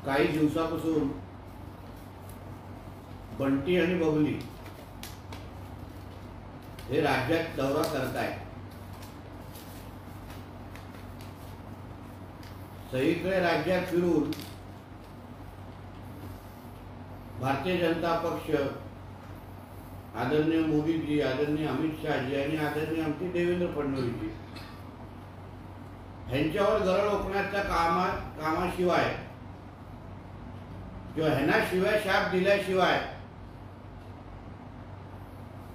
काही दिवसापासून बंटी आणि बबली हे राज्यात दौरा करतायत। सगळीकडे राज्यात फिरून भारतीय जनता पक्ष, आदरणीय मोदीजी, आदरणीय अमित शहाजी आणि आदरणीय आमचे देवेंद्र फडणवीसजी ह्यांच्यावर गरळ ओकण्याच्या कामाशिवाय किंवा ह्यांना शिवाय शाप दिल्याशिवाय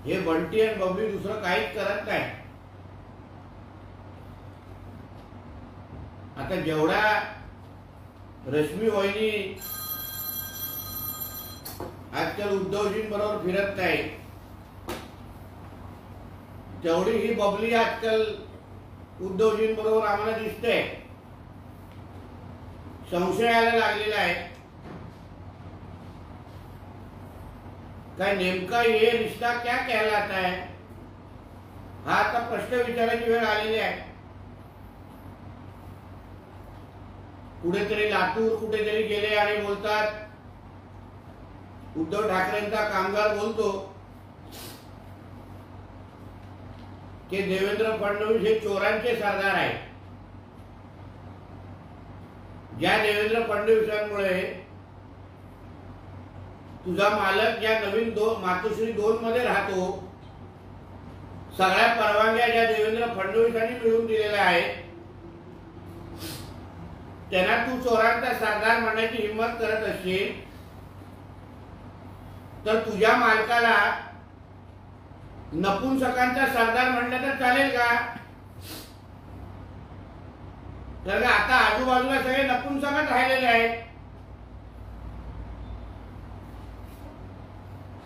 हे बंटी आणि बबली दुसरं काहीच करत नाही। आता जेवढा रश्मी वहिनी आजकाल उद्धवजींबरोबर फिरत नाही, तेवढी ही बबली आजकाल उद्धवजींबरोबर आम्हाला दिसते। संशयाला लागलेला आहे काय नेमका ये रिश्ता क्या कहलाता है, हा आता प्रश्न विचारायची वेळ आलेली आहे। कुठेतरी लातूर कुठेतरी गेले आणि बोलतात उद्धव ठाकरेंचा कामगार बोलतो की देवेंद्र फडणवीस हे चोरांचे सरदार आहे। ज्या देवेंद्र फडणवीसांमुळे तुझा मालक ज्या नवीन मातोश्री 2 मध्ये राहतो, सगळ्या परवानग्या ज्या देवेंद्र फडणवीसांनी मिळवून दिलेल्या आहेत, त्यांना तू चोरांचा सरदार म्हणण्याची हिंमत करत असशील तर तुझ्या मालकाला नपुंसकांचा सरदार म्हणलं तर चालेल का? तर आता आजूबाजूला सगळे नपुंसकच राहिलेले आहेत।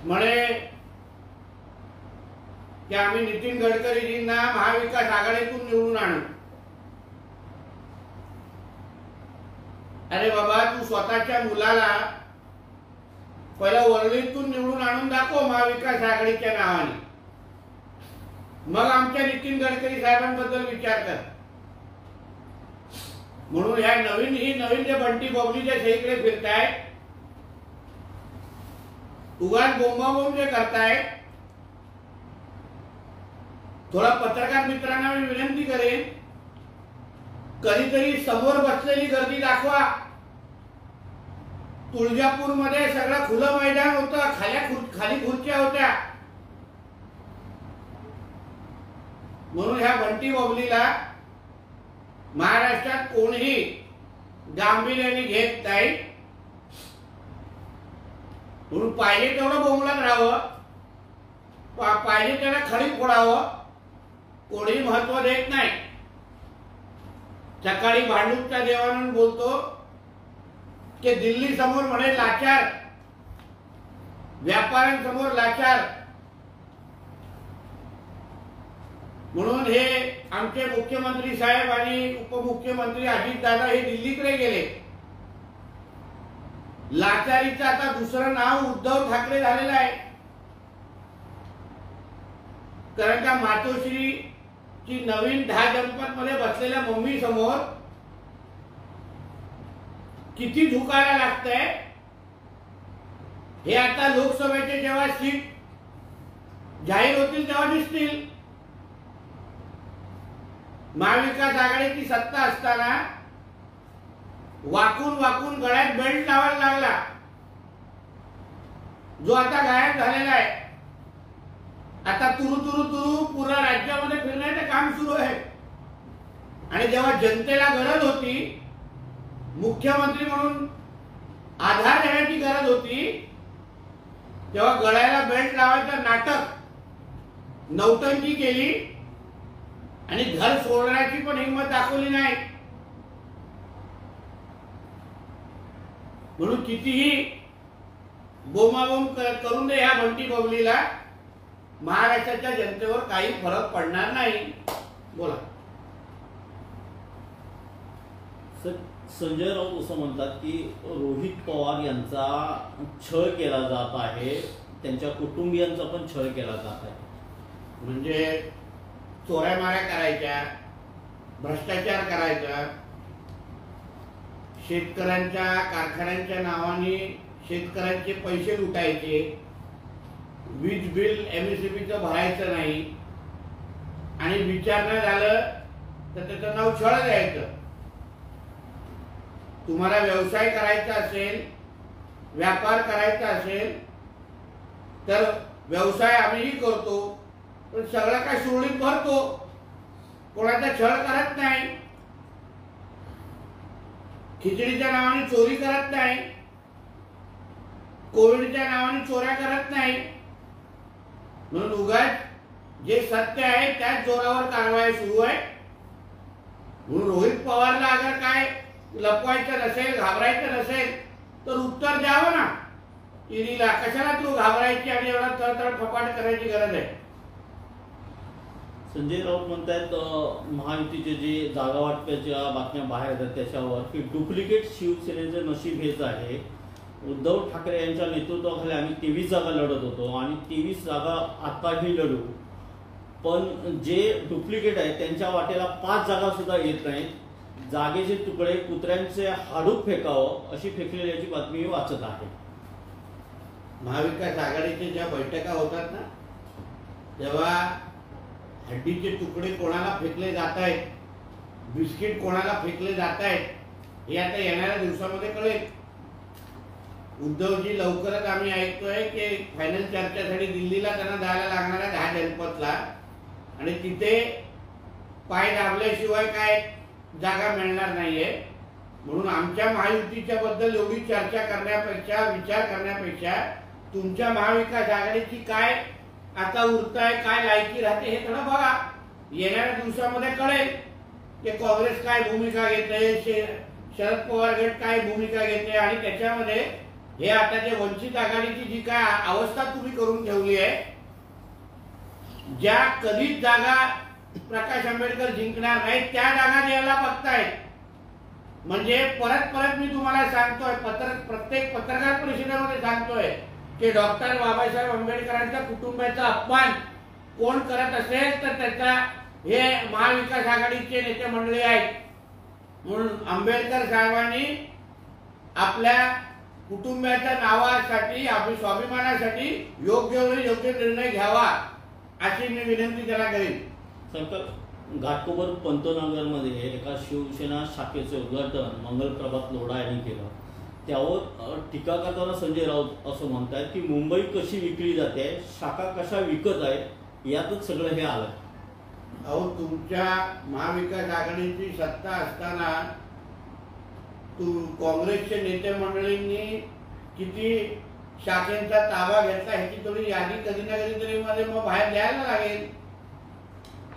म्हणे की आम्ही नितीन गडकरीजींना महाविकास आघाडीतून निवडून आणू। अरे बाबा, तू स्वतःच्या मुलाला पहिला वरळीतून निवडून आणून दाखव महाविकास आघाडीच्या नावाने, मग आमच्या नितीन गडकरी साहेबांबद्दल विचार कर। म्हणून ह्या नवीन जे बंटी बबलीच्या सगळीकडे फिरतायत, उगाच बोंबाबोंब जे करतायत, थोडा पत्रकार मित्रांना मी विनंती करेन, कधीतरी समोर बसलेली गर्दी दाखवा। तुळजापूर मध्ये सगळं खुलं मैदान होतं, खाली खुर्च्या होत्या। म्हणून ह्या बंटी बबलीला महाराष्ट्रात कोणीही गांभीर्याने घेत नाही। म्हणून पाहिजे तेवढं बोंबलत राहावं, पाहिजे त्याला खडी फोडावं, कोणीही महत्व देत नाही। सकाळी भांडूपच्या देवानंद बोलतो की दिल्ली समोर म्हणे लाचार, व्यापाऱ्यांसमोर लाचार। म्हणून हे आमचे मुख्यमंत्री साहेब आणि उपमुख्यमंत्री अजित दादा हे दिल्लीकडे गेले। लाचारीचं आता दुसरं नाव उद्धव ठाकरे झालेलं आहे। कारण का मातोश्रीची नवीन 10 जनपद मध्ये बसलेल्या मम्मी समोर किती झुकायला लागतंय हे आता लोकसभेचे जेव्हा सीट जाहीर होतील तेव्हा दिसतील। महाविकास आघाडीची सत्ता असताना वाकून गळ्यात बेल्ट लावायला लागला, जो आता गायब झालेला आहे। आता तुरु पूर्ण राज्यामध्ये फिरण्याचं काम सुरू आहे। आणि जेव्हा जनतेला गरज होती, मुख्यमंत्री म्हणून आधार देण्याची गरज होती, तेव्हा गळ्याला बेल्ट लावायचं नाटक नौटंकी केली आणि घर सोडण्याची पण हिंमत दाखवली नाही। म्हणून कितीही बोंबाबोंब करून दे ह्या बंटी बबलीला, महाराष्ट्राच्या जनतेवर काही फरक पडणार नाही। बोला। संजय राऊत असं म्हणतात की रोहित पवार यांचा छळ केला जात आहे, त्यांच्या कुटुंबियांचा पण छळ केला जात आहे। म्हणजे चोऱ्या माऱ्या करायच्या, भ्रष्टाचार करायचा, शेतकऱ्यांच्या कारखान्यांच्या नावाने शेतकऱ्यांचे पैसे लुटायचे, वीज बिल MSEBीचं भरायचं नाही आणि विचारणं झालं तर त्याचं नाव छळ द्यायचं. तुम्हाला व्यवसाय करायचा असेल, व्यापार करायचा असेल तर व्यवसाय आम्हीही करतो, पण सगळं काय सुरळीत भरतो, कोणाचा छळ करत नाही, खिचडीच्या नावाने चोरी करत नाही, कोविडच्या नावाने चोऱ्या करत नाही. म्हणून उगाच जे सत्य आहे त्याच जोरावर कारवाई सुरू आहे. म्हणून रोहित पवारला अगर काय लपवायचं नसेल, घाबरायचं नसेल तर उत्तर द्यावं ना ईडीला. कशाला तू घाबरायची आणि एवढा तळतळ फपाट करायची गरज आहे? संजय राऊत म्हणतात महायुतीचे जे जागा वाटपाच्या बातम्या बाहेर येतात त्याच्यावर की डुप्लिकेट शिवसेनेचं नशीब हेच आहे. उद्धव ठाकरे यांच्या नेतृत्वाखाली आम्ही 23 जागा लढत होतो आणि 23 जागा आताही लढू, पण जे डुप्लिकेट आहे त्यांच्या वाटेला 5 जागा सुद्धा येत नाहीत. जागेचे तुकडे कुत्र्यांचे हाडूक फेकावं अशी फेकलेल्याची बातमी वाचत आहे. महाविकास आघाडीच्या ज्या बैठका होतात ना तेव्हा हड्डीचे तुकडे कोणाला फेकले जात आहेत, बिस्किट कोणाला फेकले जात आहेत हे आता येणाऱ्या दिवसामध्ये कळेल. उद्धवजी लवकरच आम्ही ऐकतोय की फायनल चर्चेसाठी दिल्लीला त्यांना जायला लागणार आहे 10 जनपथला आणि तिथे पाय दाबल्याशिवाय काय जागा मिळणार नाहीये. म्हणून आमच्या महायुतीच्या बद्दल एवढी चर्चा करण्यापेक्षा, विचार करण्यापेक्षा तुमच्या महाविकास आघाडीची काय आता उरताय, काय लायकी राहते हे थोडं बघा. येणाऱ्या दिवसामध्ये कळेल की काँग्रेस काय भूमिका घेते, शरद पवार गट काय भूमिका घेते आणि त्याच्यामध्ये हे आता जे वंचित आघाडीची जी काय अवस्था तुम्ही करून ठेवली आहे, ज्या कधीच जागा प्रकाश आंबेडकर जिंकणार नाही त्या जागा द्यायला बघतायत. म्हणजे परत परत मी तुम्हाला सांगतोय, प्रत्येक पत्रकार परिषदेमध्ये सांगतोय की डॉक्टर बाबासाहेब आंबेडकरांच्या कुटुंबाचा अपमान कोण करत असेल तर त्याचा हे महाविकास आघाडीचे नेते मंडळी आहेत. म्हणून आंबेडकर साहेबांनी आपल्या कुटुंबाच्या नावासाठी, आपल्या स्वाभिमानासाठी योग्य वेळी योग्य निर्णय घ्यावा अशी मी विनंती त्याला करेन. घाटकोपर पंतनगरमध्ये एका शिवसेना शाखेचे उद्घाटन मंगलप्रभात लोढा यांनी केलं. त्यावर टीका करताना संजय राऊत असं म्हणतात की मुंबई कशी विकली जाते, शाखा कशा विकत आहे, यातच सगळं हे आलं. अहो, तुमच्या महाविकास आघाडीची सत्ता असताना काँग्रेसच्या नेते मंडळींनी किती शाखेंचा ताबा घेतला ह्याची थोडी यादी कधी ना कधीतरी मध्ये मग बाहेर द्यायला लागेल.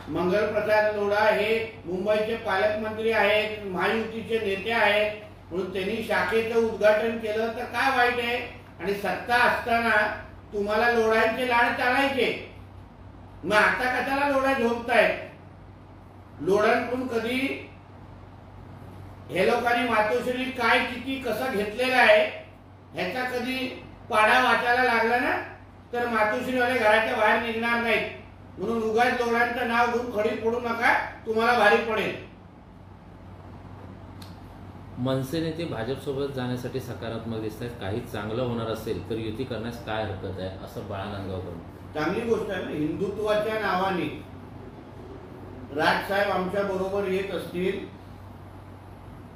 मंगलप्रसाद लोढा हे मुंबईचे पालकमंत्री आहेत, महायुतीचे नेते आहेत, म्हणून त्यांनी शाखेचं उद्घाटन केलं तर काय वाईट आहे? आणि सत्ता असताना तुम्हाला लोढांचे लाड चालायचे, मग आता कशाला लोढा झोपतायत? लोढांकडून कधी हे लोकांनी मातोश्री काय किती कसं घेतलेलं आहे ह्याचा कधी पाडा वाचायला लागला ना तर मातोश्रीवाले घराच्या बाहेर निघणार नाहीत. म्हणून उगाच लोढांचं नाव घेऊन खडी फोडू नका, तुम्हाला भारी पडेल. मनसे नेते भाजपसोबत जाण्यासाठी सकारात्मक दिसत आहेत. काही चांगलं होणार असेल तर युती करण्यास काय हरकत आहे, असं बाळा नांदगावकर. चांगली गोष्ट आहे ना. हिंदुत्वाच्या नावाने राजसाहेब आमच्या बरोबर येत असतील,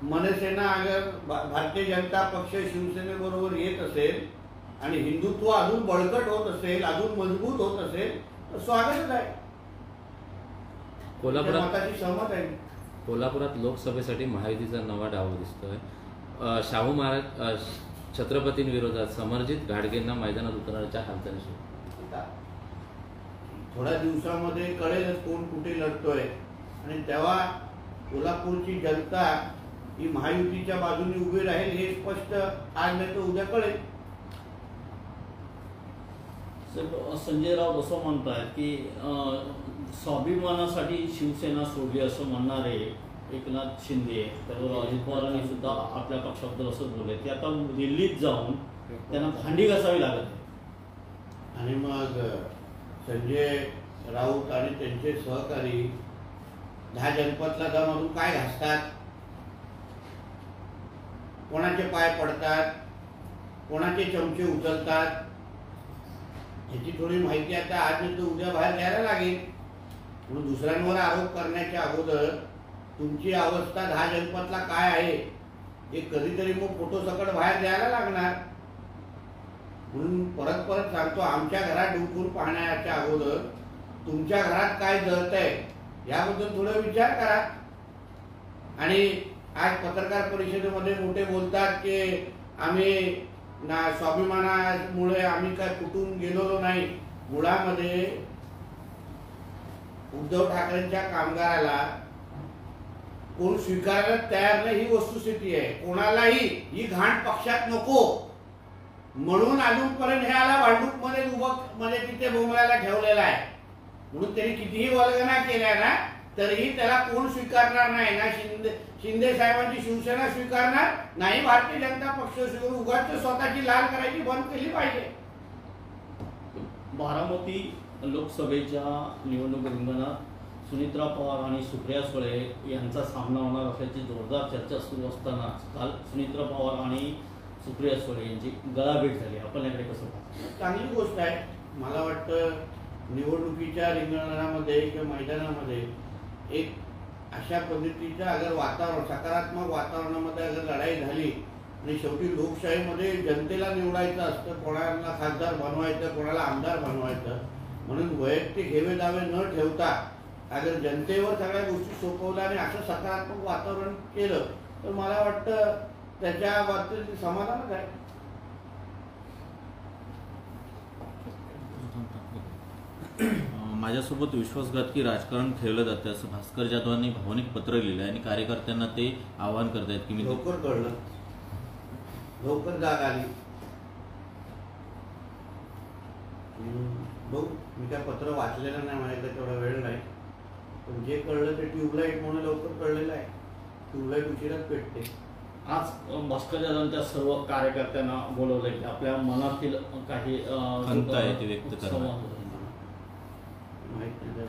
मनसेना अगर भारतीय जनता पक्ष शिवसेनेबरोबर येत असेल आणि हिंदुत्व अजून बळकट होत असेल, अजून मजबूत होत असेल तर स्वागतच आहे. मताची सहमत आहे. कोल्हापुरात लोकसभेसाठी महायुतीचा नवा डाव दिसतोय. शाहू महाराज छत्रपतींविरोधात समर्जित घाडगेंना मैदानात उतरण्याच्या हालचाली सुरू. थोड्या दिवसामध्ये कळेलच कोण कुठे लढतोय आणि तेव्हा कोल्हापूरची जनता ही महायुतीच्या बाजूने उभी राहील हे स्पष्ट आज नाही तर उद्या कळेल. संजय राऊत असं म्हणतात की स्वाभिमानासाठी शिवसेना सोडली असं म्हणणारे एकनाथ शिंदे, त्यावर अजित पवारांनी सुद्धा आपल्या पक्षाबद्दल असं बोलले की आता दिल्लीत जाऊन त्यांना भांडी घासावी लागत आहे. आणि मग संजय राऊत आणि त्यांचे सहकारी 10 जनपथला जाऊन काय घासतात? कोणाचे पाय पडतात, कोणाचे चमचे उचलतात, ह्याची थोडी माहिती आता आज नाही तर उद्या बाहेर द्यायला लागेल. म्हणून दुसऱ्यांवर आरोप करण्याच्या अगोदर तुमची अवस्था 10 जनपदला काय आहे हे कधीतरी मग फोटो सकट बाहेर द्यायला लागणार. म्हणून परत परत सांगतो, आमच्या घरात डुंकून पाहण्याच्या अगोदर तुमच्या घरात काय जळतंय याबद्दल थोडं विचार करा. आणि आज पत्रकार परिषदेमध्ये मोठे बोलतात की आम्ही स्वाभिमानामुळे आम्ही काय कुठून गेलेलो नाही. मुळामध्ये उद्धव ठाकरेंच्या कामगाराला कोण स्वीकारायला तयार नाही, ही वस्तुस्थिती आहे. कोणालाही ही घाण पक्षात नको म्हणून अजूनपर्यंत हे आला भांडूप मध्ये उभं म्हणजे तिथे बोंबलायला ठेवलेला आहे. म्हणून त्यांनी कितीही वल्गना केल्या ना तरीही त्याला कोण स्वीकारणार नाही. ना शिंदे साहेबांची शिवसेना स्वीकारणार नाही, भारतीय जनता पक्ष स्वीकारून उगाच स्वतःची लाल करायची बंद केली पाहिजे. बारामती लोकसभेच्या निवडणूक रिंगणात सुनीत्रा पवार आणि सुप्रिया सुळे यांचा सामना होणार असल्याची जोरदार चर्चा सुरू असताना काल सुनीत्रा पवार आणि सुप्रिया सुळे यांची गळाभेट झाली. आपण याकडे कसं पाहतो? चांगली गोष्ट आहे. मला वाटतं निवडणुकीच्या रिंगणामध्ये किंवा मैदानामध्ये एक अशा पद्धतीच्या अगर वातावरण सकारात्मक वातावरणामध्ये अगर लढाई झाली आणि शेवटी लोकशाहीमध्ये जनतेला निवडायचं असतं, कोणाला खासदार बनवायचं, कोणाला आमदार बनवायचं, म्हणून वैयक्तिक हेवेदावे न ठेवता अगर जनतेवर सगळ्या गोष्टी सोपवल्या आणि असं सकारात्मक वातावरण केलं तर मला वाटतं त्याच्या बाबतीत समाधानच आहे. माझ्यासोबत विश्वासघातकी राजकारण खेळलं जातं असं भास्कर जाधवांनी भावनिक पत्र लिहिलं आहे आणि कार्यकर्त्यांना ते आवाहन करतायत की मी लवकर कळलं, लवकर जाग आली. बघ, मी काय पत्र वाचलेलं नाही, माझ्याकडे तेवढा वेळ नाही, पण जे कळलं ते ट्यूबलाईट म्हणून लवकर कळलेलं आहे. ट्यूबलाईट उशिराच पेटते. आज भास्कर जाधवांच्या सर्व कार्यकर्त्यांना बोलवलंय की आपल्या मनातील काही खंत आहे ते व्यक्त करा. माहित नाही.